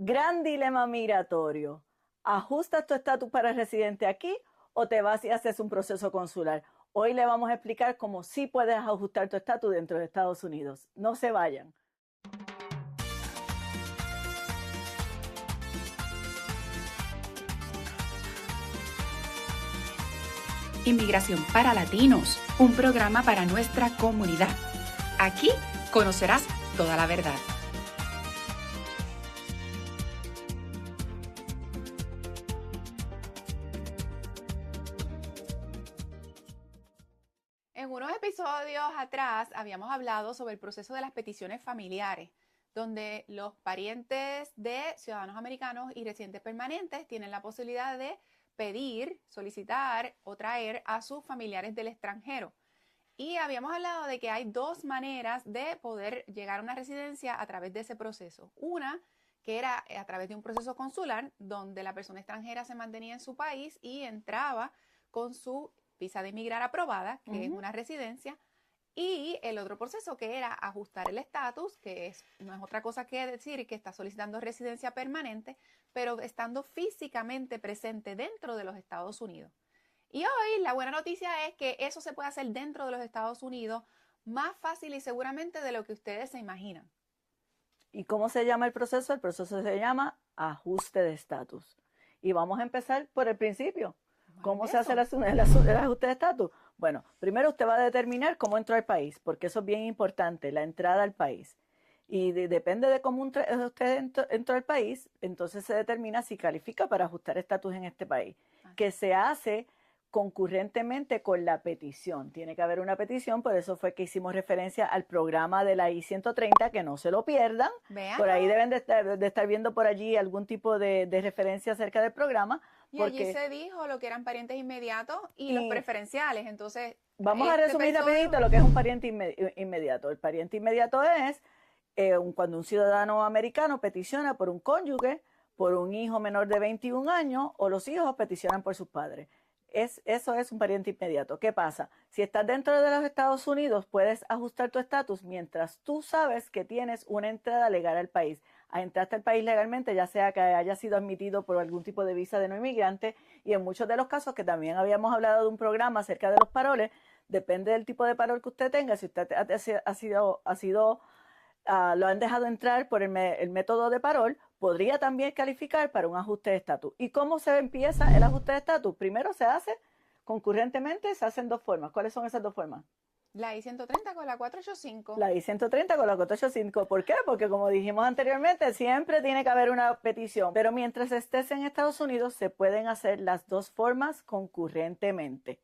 Gran dilema migratorio. ¿Ajustas tu estatus para residente aquí o te vas y haces un proceso consular? Hoy le vamos a explicar cómo sí puedes ajustar tu estatus dentro de Estados Unidos. No se vayan. Inmigración para Latinos, un programa para nuestra comunidad. Aquí conocerás toda la verdad. En unos episodios atrás habíamos hablado sobre el proceso de las peticiones familiares, donde los parientes de ciudadanos americanos y residentes permanentes tienen la posibilidad de pedir, solicitar o traer a sus familiares del extranjero. Y habíamos hablado de que hay dos maneras de poder llegar a una residencia a través de ese proceso. Una, que era a través de un proceso consular, donde la persona extranjera se mantenía en su país y entraba con su visa de emigrar aprobada, que es una residencia. Y el otro proceso que era ajustar el estatus, que no es otra cosa que decir que está solicitando residencia permanente, pero estando físicamente presente dentro de los Estados Unidos. Y hoy la buena noticia es que eso se puede hacer dentro de los Estados Unidos más fácil y seguramente de lo que ustedes se imaginan. ¿Y cómo se llama el proceso? El proceso se llama ajuste de estatus. Y vamos a empezar por el principio. ¿Cómo se hace el ajuste de estatus? Bueno, primero usted va a determinar cómo entró al país, porque eso es bien importante, la entrada al país. Y depende de cómo usted entró al país, entonces se determina si califica para ajustar estatus en este país, que se hace concurrentemente con la petición. Tiene que haber una petición, por eso fue que hicimos referencia al programa de la I-130, que no se lo pierdan. Vean. Por ahí deben de estar viendo por allí algún tipo de referencia acerca del programa. Y allí se dijo lo que eran parientes inmediatos y los preferenciales. Entonces, vamos a resumir rapidito lo que es un pariente inmediato. El pariente inmediato es cuando un ciudadano americano peticiona por un cónyuge, por un hijo menor de 21 años o los hijos peticionan por sus padres. Eso es un pariente inmediato. ¿Qué pasa? Si estás dentro de los Estados Unidos, puedes ajustar tu estatus mientras tú sabes que tienes una entrada legal al país. Entraste al país legalmente, ya sea que haya sido admitido por algún tipo de visa de no inmigrante, y en muchos de los casos, que también habíamos hablado de un programa acerca de los paroles, depende del tipo de parol que usted tenga. Si usted lo han dejado entrar por el método de parol, podría también calificar para un ajuste de estatus. ¿Y cómo se empieza el ajuste de estatus? Primero se hace concurrentemente, se hacen dos formas. ¿Cuáles son esas dos formas? La I-130 con la 485. La I-130 con la 485. ¿Por qué? Porque como dijimos anteriormente, siempre tiene que haber una petición. Pero mientras estés en Estados Unidos, se pueden hacer las dos formas concurrentemente.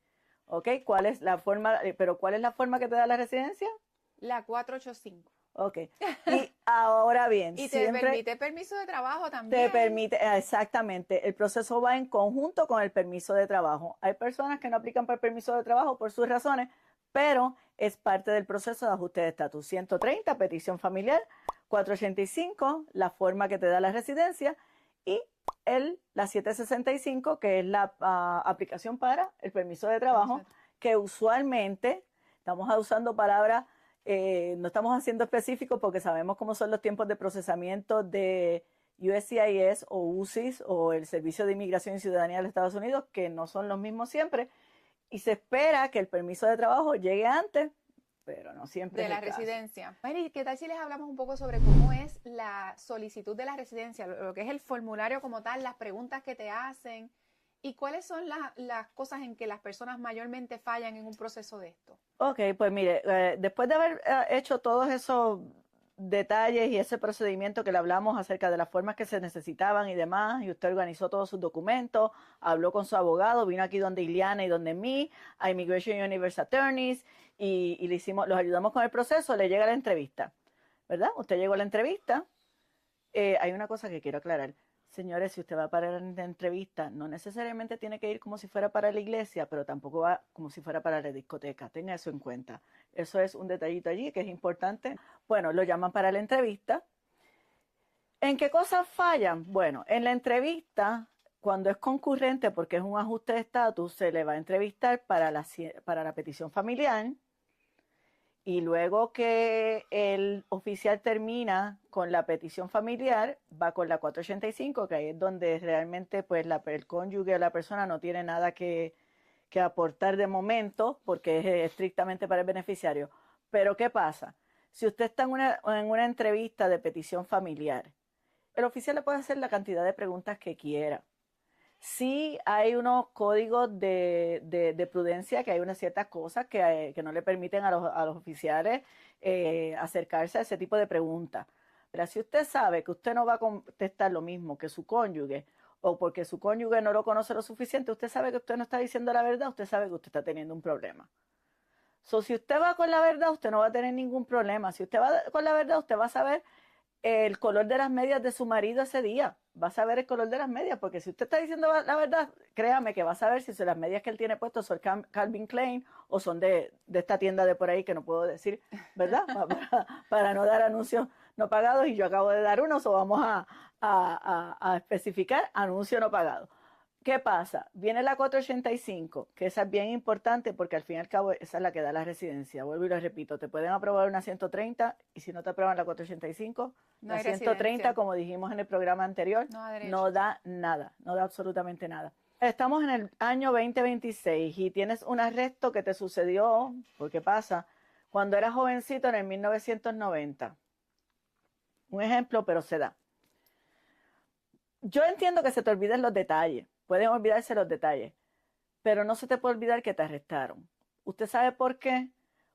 ¿Ok? ¿Cuál es la forma que te da la residencia? La 485. Ok, y ahora bien. Y te permite permiso de trabajo también. Te permite, exactamente, el proceso va en conjunto con el permiso de trabajo. Hay personas que no aplican para el permiso de trabajo por sus razones, pero es parte del proceso de ajuste de estatus. 130, petición familiar, 485, la forma que te da la residencia, y la 765, que es la aplicación para el permiso de trabajo, que usualmente estamos usando palabras. No estamos haciendo específicos porque sabemos cómo son los tiempos de procesamiento de USCIS o USCIS o el Servicio de Inmigración y Ciudadanía de los Estados Unidos, que no son los mismos siempre, y se espera que el permiso de trabajo llegue antes, pero no siempre. De la residencia. Bueno, ¿y qué tal si les hablamos un poco sobre cómo es la solicitud de la residencia, lo que es el formulario como tal, las preguntas que te hacen? ¿Y cuáles son las cosas en que las personas mayormente fallan en un proceso de esto? Ok, pues mire, después de haber hecho todos esos detalles y ese procedimiento que le hablamos acerca de las formas que se necesitaban y demás, y usted organizó todos sus documentos, habló con su abogado, vino aquí donde Ileana y donde mí, a Immigration Universe Attorneys, y los ayudamos con el proceso, le llega la entrevista, ¿verdad? Usted llegó a la entrevista. Hay una cosa que quiero aclarar. Señores, si usted va para la entrevista, no necesariamente tiene que ir como si fuera para la iglesia, pero tampoco va como si fuera para la discoteca. Tenga eso en cuenta. Eso es un detallito allí que es importante. Bueno, lo llaman para la entrevista. ¿En qué cosas fallan? Bueno, en la entrevista, cuando es concurrente, porque es un ajuste de estatus, se le va a entrevistar para la petición familiar Y luego que el oficial termina con la petición familiar, va con la 485, que ahí es donde realmente pues el cónyuge o la persona no tiene nada que aportar de momento, porque es estrictamente para el beneficiario. Pero ¿qué pasa? Si usted está en una entrevista de petición familiar, el oficial le puede hacer la cantidad de preguntas que quiera. Sí hay unos códigos de prudencia, que hay unas ciertas cosas que no le permiten a los oficiales acercarse a ese tipo de preguntas. Pero si usted sabe que usted no va a contestar lo mismo que su cónyuge, o porque su cónyuge no lo conoce lo suficiente, usted sabe que usted no está diciendo la verdad, usted sabe que usted está teniendo un problema. So, si usted va con la verdad, usted no va a tener ningún problema. Si usted va con la verdad, usted va a saber el color de las medias de su marido ese día. Va a saber el color de las medias, porque si usted está diciendo la verdad, créame que va a saber si las medias que él tiene puestas son Calvin Klein o son de esta tienda de por ahí que no puedo decir, ¿verdad? Para no dar anuncios no pagados, y yo acabo de dar uno, o vamos a especificar anuncio no pagado. ¿Qué pasa? Viene la 485, que esa es bien importante porque al fin y al cabo esa es la que da la residencia. Vuelvo y lo repito, te pueden aprobar una 130 y si no te aprueban la 485, No la hay 130, residencia. como dijimos en el programa anterior, No da derecho. no da nada, no da absolutamente nada. Estamos en el año 2026 y tienes un arresto que te sucedió, porque pasa, cuando eras jovencito en el 1990. Un ejemplo, pero se da. Yo entiendo que se te olviden los detalles, pueden olvidarse los detalles, pero no se te puede olvidar que te arrestaron. ¿Usted sabe por qué?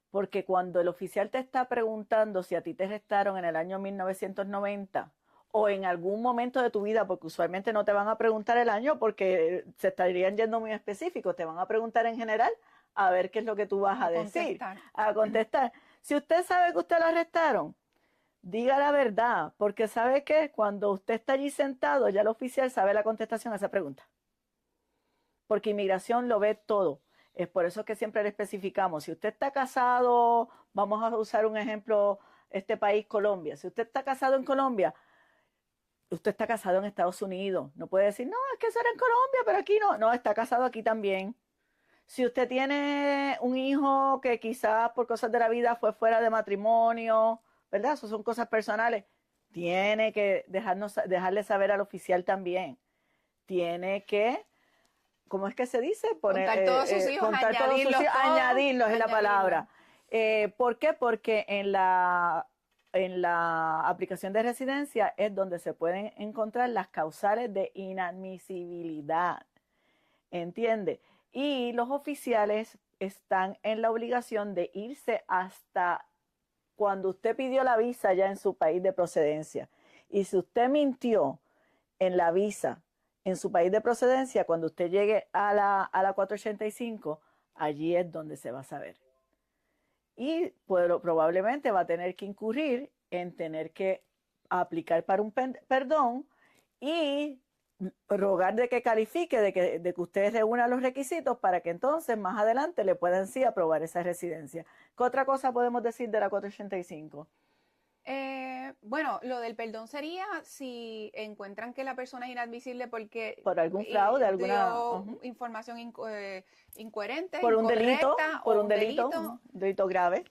Porque cuando el oficial te está preguntando si a ti te arrestaron en el año 1990 o en algún momento de tu vida, porque usualmente no te van a preguntar el año porque se estarían yendo muy específicos, te van a preguntar en general a ver qué es lo que tú vas a decir, a contestar. Si usted sabe que usted lo arrestaron, diga la verdad, porque sabe que cuando usted está allí sentado, ya el oficial sabe la contestación a esa pregunta. Porque inmigración lo ve todo. Es por eso que siempre le especificamos. Si usted está casado, vamos a usar un ejemplo, este país, Colombia. Si usted está casado en Colombia, usted está casado en Estados Unidos. No puede decir, no, es que eso era en Colombia, pero aquí no. No, está casado aquí también. Si usted tiene un hijo que quizás por cosas de la vida fue fuera de matrimonio, ¿verdad? Eso son cosas personales. Tiene que dejarle saber al oficial también. Tiene que, ¿cómo es que se dice? Contar todos sus hijos, contar todos sus hijos, añadirlos es la palabra. ¿Por qué? Porque en la aplicación de residencia es donde se pueden encontrar las causales de inadmisibilidad. ¿Entiende? Y los oficiales están en la obligación de irse hasta cuando usted pidió la visa ya en su país de procedencia. Y si usted mintió en la visa en su país de procedencia, cuando usted llegue a la 485, allí es donde se va a saber. Y pues, probablemente va a tener que incurrir en tener que aplicar para un perdón y rogar de que califique, de que usted reúna los requisitos para que entonces más adelante le puedan sí aprobar esa residencia. ¿Qué otra cosa podemos decir de la 485? Bueno, lo del perdón sería si encuentran que la persona es inadmisible porque por algún fraude, dio información incoherente, por un delito, por un delito grave.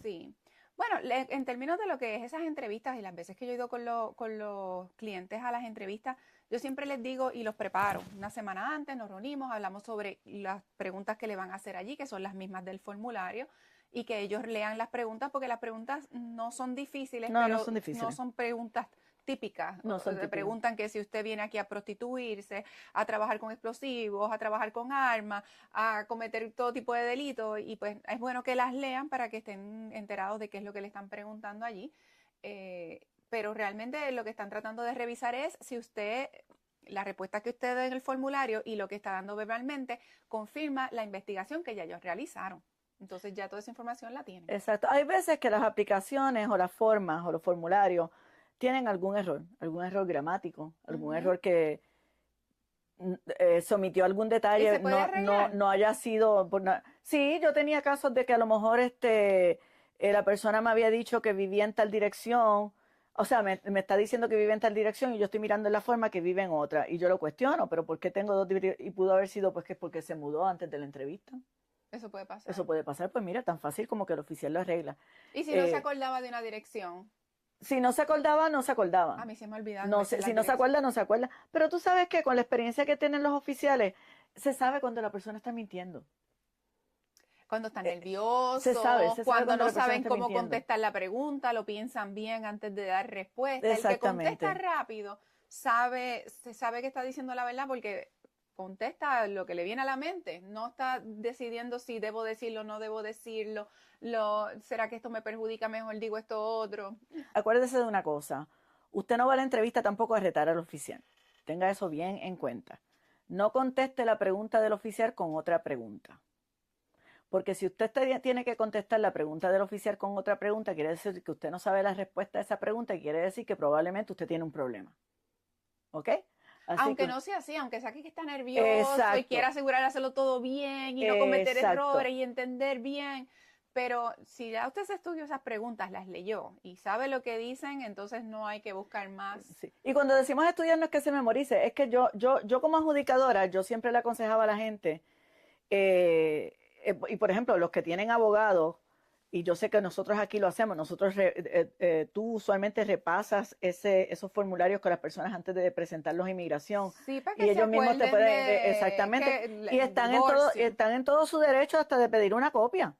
Sí. Bueno, en términos de lo que es esas entrevistas y las veces que yo he ido con los clientes a las entrevistas, yo siempre les digo y los preparo. Una semana antes nos reunimos, hablamos sobre las preguntas que le van a hacer allí, que son las mismas del formulario, y que ellos lean las preguntas, porque las preguntas no son difíciles, pero no son preguntas típicas. No son típicas. Preguntan que si usted viene aquí a prostituirse, a trabajar con explosivos, a trabajar con armas, a cometer todo tipo de delitos, y pues es bueno que las lean para que estén enterados de qué es lo que le están preguntando allí. Pero realmente lo que están tratando de revisar es si usted, la respuesta que usted da en el formulario y lo que está dando verbalmente, confirma la investigación que ya ellos realizaron. Entonces ya toda esa información la tienen. Exacto. Hay veces que las aplicaciones o las formas o los formularios tienen algún error gramático, algún error que sometió algún detalle, no haya sido... Sí, yo tenía casos de que a lo mejor la persona me había dicho que vivía en tal dirección, o sea, me está diciendo que vive en tal dirección y yo estoy mirando en la forma que vive en otra, y yo lo cuestiono, pero ¿por qué tengo dos? Y pudo haber sido pues que porque se mudó antes de la entrevista. Eso puede pasar. Eso puede pasar, pues mira, tan fácil como que el oficial lo arregla. ¿Y si no se acordaba de una dirección? Si no se acordaba, no se acordaba. A mí se me olvidaba. No sé, si no se acuerda, no se acuerda. Pero tú sabes que con la experiencia que tienen los oficiales, se sabe cuando la persona está mintiendo. Cuando están nerviosos, se sabe cuando no la persona saben está cómo mintiendo. contestar la pregunta, lo piensan bien antes de dar respuesta. El que Exactamente. contesta rápido se sabe que está diciendo la verdad porque contesta lo que le viene a la mente. No está decidiendo si debo decirlo o no debo decirlo. ¿Será que esto me perjudica? Mejor digo esto otro. Acuérdese de una cosa. Usted no va a la entrevista tampoco a retar al oficial. Tenga eso bien en cuenta. No conteste la pregunta del oficial con otra pregunta. Porque si usted tiene que contestar la pregunta del oficial con otra pregunta, quiere decir que usted no sabe la respuesta a esa pregunta y quiere decir que probablemente usted tiene un problema. ¿Ok? Aunque no sea así, aunque sea que está nervioso y quiera asegurar de hacerlo todo bien y no cometer errores y entender bien. Pero si ya usted se estudió esas preguntas, las leyó y sabe lo que dicen, entonces no hay que buscar más. Sí. Y cuando decimos estudiar no es que se memorice, es que yo como adjudicadora, yo siempre le aconsejaba a la gente, y por ejemplo, los que tienen abogados, y yo sé que nosotros aquí lo hacemos, tú usualmente repasas esos formularios con las personas antes de presentarlos a inmigración. Sí, para que y ellos mismos te pueden, exactamente, y están en todo su derecho hasta de pedir una copia,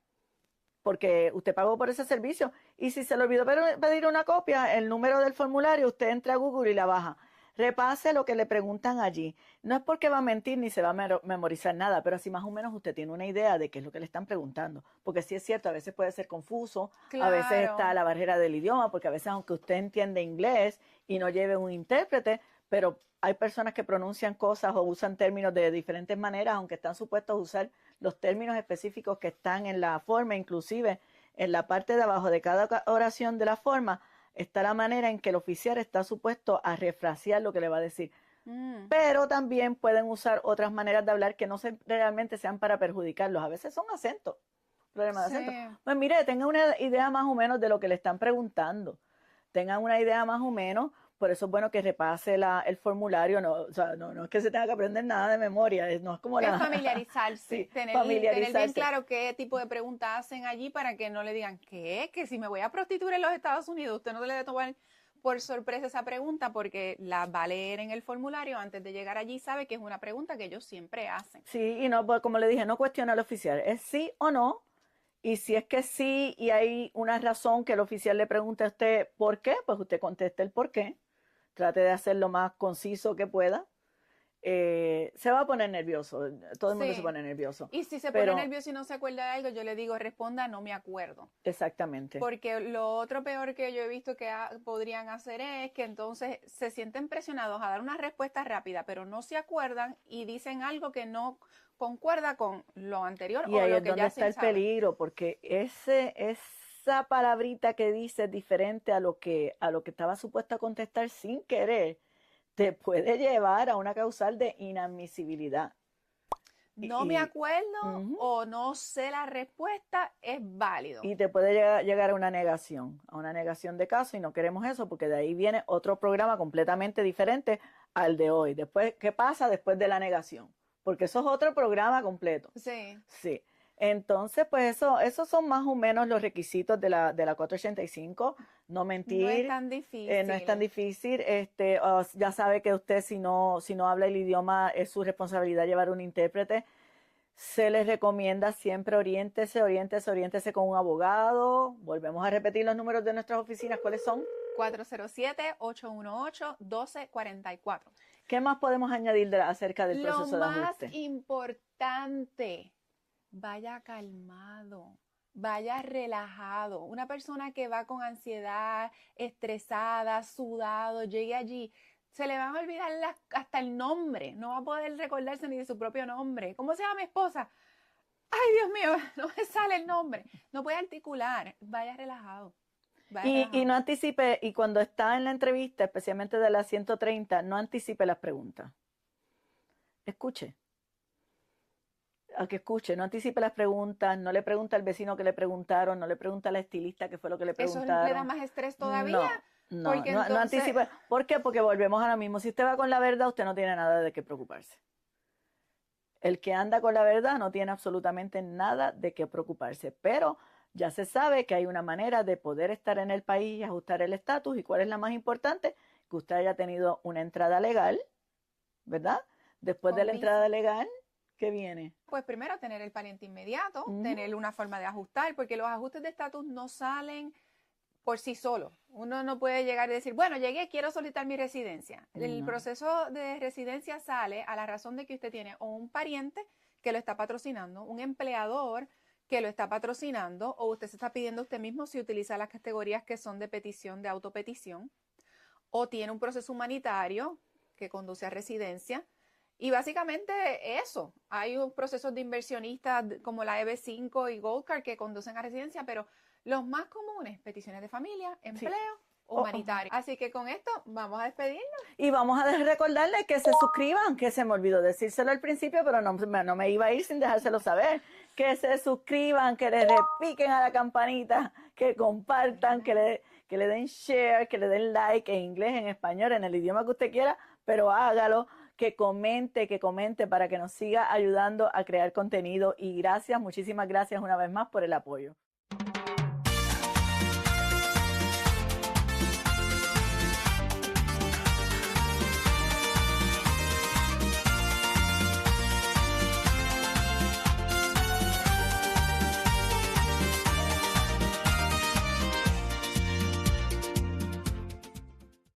porque usted pagó por ese servicio. Y si se le olvidó pedir una copia, el número del formulario, usted entra a Google y la baja. Repase lo que le preguntan allí. No es porque va a mentir ni se va a memorizar nada, pero así más o menos usted tiene una idea de qué es lo que le están preguntando. Porque sí es cierto, a veces puede ser confuso, a veces está la barrera del idioma, porque a veces aunque usted entiende inglés y no lleve un intérprete, pero hay personas que pronuncian cosas o usan términos de diferentes maneras, aunque están supuestos a usar los términos específicos que están en la forma, inclusive en la parte de abajo de cada oración de la forma, está la manera en que el oficial está supuesto a refrasear lo que le va a decir. Pero también pueden usar otras maneras de hablar que no realmente sean para perjudicarlos. A veces son acentos, problemas de acento. Pues mire, tengan una idea más o menos de lo que le están preguntando. Tengan una idea más o menos. Por eso es bueno que repase el formulario. No, o sea, no es que se tenga que aprender nada de memoria. No es como es familiarizarse, sí, tener bien claro qué tipo de preguntas hacen allí para que no le digan, ¿qué? Que si me voy a prostituir en los Estados Unidos, usted no le debe tomar por sorpresa esa pregunta porque la va a leer en el formulario antes de llegar allí, sabe que es una pregunta que ellos siempre hacen. Sí, y no, pues, como le dije, no cuestiona al oficial. Es sí o no. Y si es que sí y hay una razón que el oficial le pregunte a usted por qué, pues usted conteste el por qué. Trate de hacer lo más conciso que pueda. Se va a poner nervioso, todo el mundo se pone nervioso. Y si se pone nervioso y no se acuerda de algo, yo le digo, responda, no me acuerdo. Exactamente. Porque lo otro peor que yo he visto que podrían hacer es que entonces se sienten presionados a dar una respuesta rápida, pero no se acuerdan y dicen algo que no concuerda con lo anterior y o ahí lo es que donde ya está el peligro, porque esa palabrita que dice es diferente a lo que estaba supuesto a contestar sin querer, te puede llevar a una causal de inadmisibilidad. No me acuerdo o no sé la respuesta, es válido. Y te puede llegar a una negación de caso, y no queremos eso porque de ahí viene otro programa completamente diferente al de hoy. Después, ¿qué pasa después de la negación? Porque eso es otro programa completo. Sí. Sí. Entonces, pues esos son más o menos los requisitos de la 485. No mentir. No es tan difícil. No es tan difícil. Ya sabe que usted si no habla el idioma es su responsabilidad llevar un intérprete. Se les recomienda siempre oriéntese con un abogado. Volvemos a repetir los números de nuestras oficinas. ¿Cuáles son? 407-818-1244. ¿Qué más podemos añadir acerca del proceso de ajuste? Lo más importante, vaya calmado, vaya relajado. Una persona que va con ansiedad, estresada, sudado, llegue allí, se le van a olvidar hasta el nombre. No va a poder recordarse ni de su propio nombre. ¿Cómo se llama mi esposa? Ay, Dios mío, no me sale el nombre. No puede articular. Vaya relajado. Y no anticipe, y cuando está en la entrevista, especialmente de las 130, no anticipe las preguntas. Escuche. A que escuche, no anticipe las preguntas, no le pregunta al vecino que le preguntaron, no le pregunta a la estilista qué fue lo que le preguntaron. ¿Eso le da más estrés todavía? No anticipe. ¿Por qué? Porque volvemos a lo mismo. Si usted va con la verdad, usted no tiene nada de qué preocuparse. El que anda con la verdad no tiene absolutamente nada de qué preocuparse, pero ya se sabe que hay una manera de poder estar en el país y ajustar el estatus. ¿Y cuál es la más importante? Que usted haya tenido una entrada legal, ¿verdad? Después de Con la visa. entrada legal, ¿qué viene? Pues primero tener el pariente inmediato, Ujú. tener una forma de ajustar, porque los ajustes de estatus no salen por sí solos. Uno no puede llegar y decir, bueno, llegué, quiero solicitar mi residencia. El No. proceso de residencia sale a la razón de que usted tiene o un pariente que lo está patrocinando, un empleador que lo está patrocinando, o usted se está pidiendo usted mismo si utiliza las categorías que son de petición, de autopetición, o tiene un proceso humanitario que conduce a residencia. Y básicamente eso, hay un procesos de inversionistas como la EB5 y Gold Card que conducen a residencia, pero los más comunes, peticiones de familia, Sí. empleo, Oh, oh. humanitario. Así que con esto vamos a despedirnos. Y vamos a recordarles que se suscriban, que se me olvidó decírselo al principio, pero no me iba a ir sin dejárselo saber. Que se suscriban, que le repiquen a la campanita, que compartan, que le den share, que le den like en inglés, en español, en el idioma que usted quiera, pero hágalo, que comente para que nos siga ayudando a crear contenido. Y gracias, muchísimas gracias una vez más por el apoyo.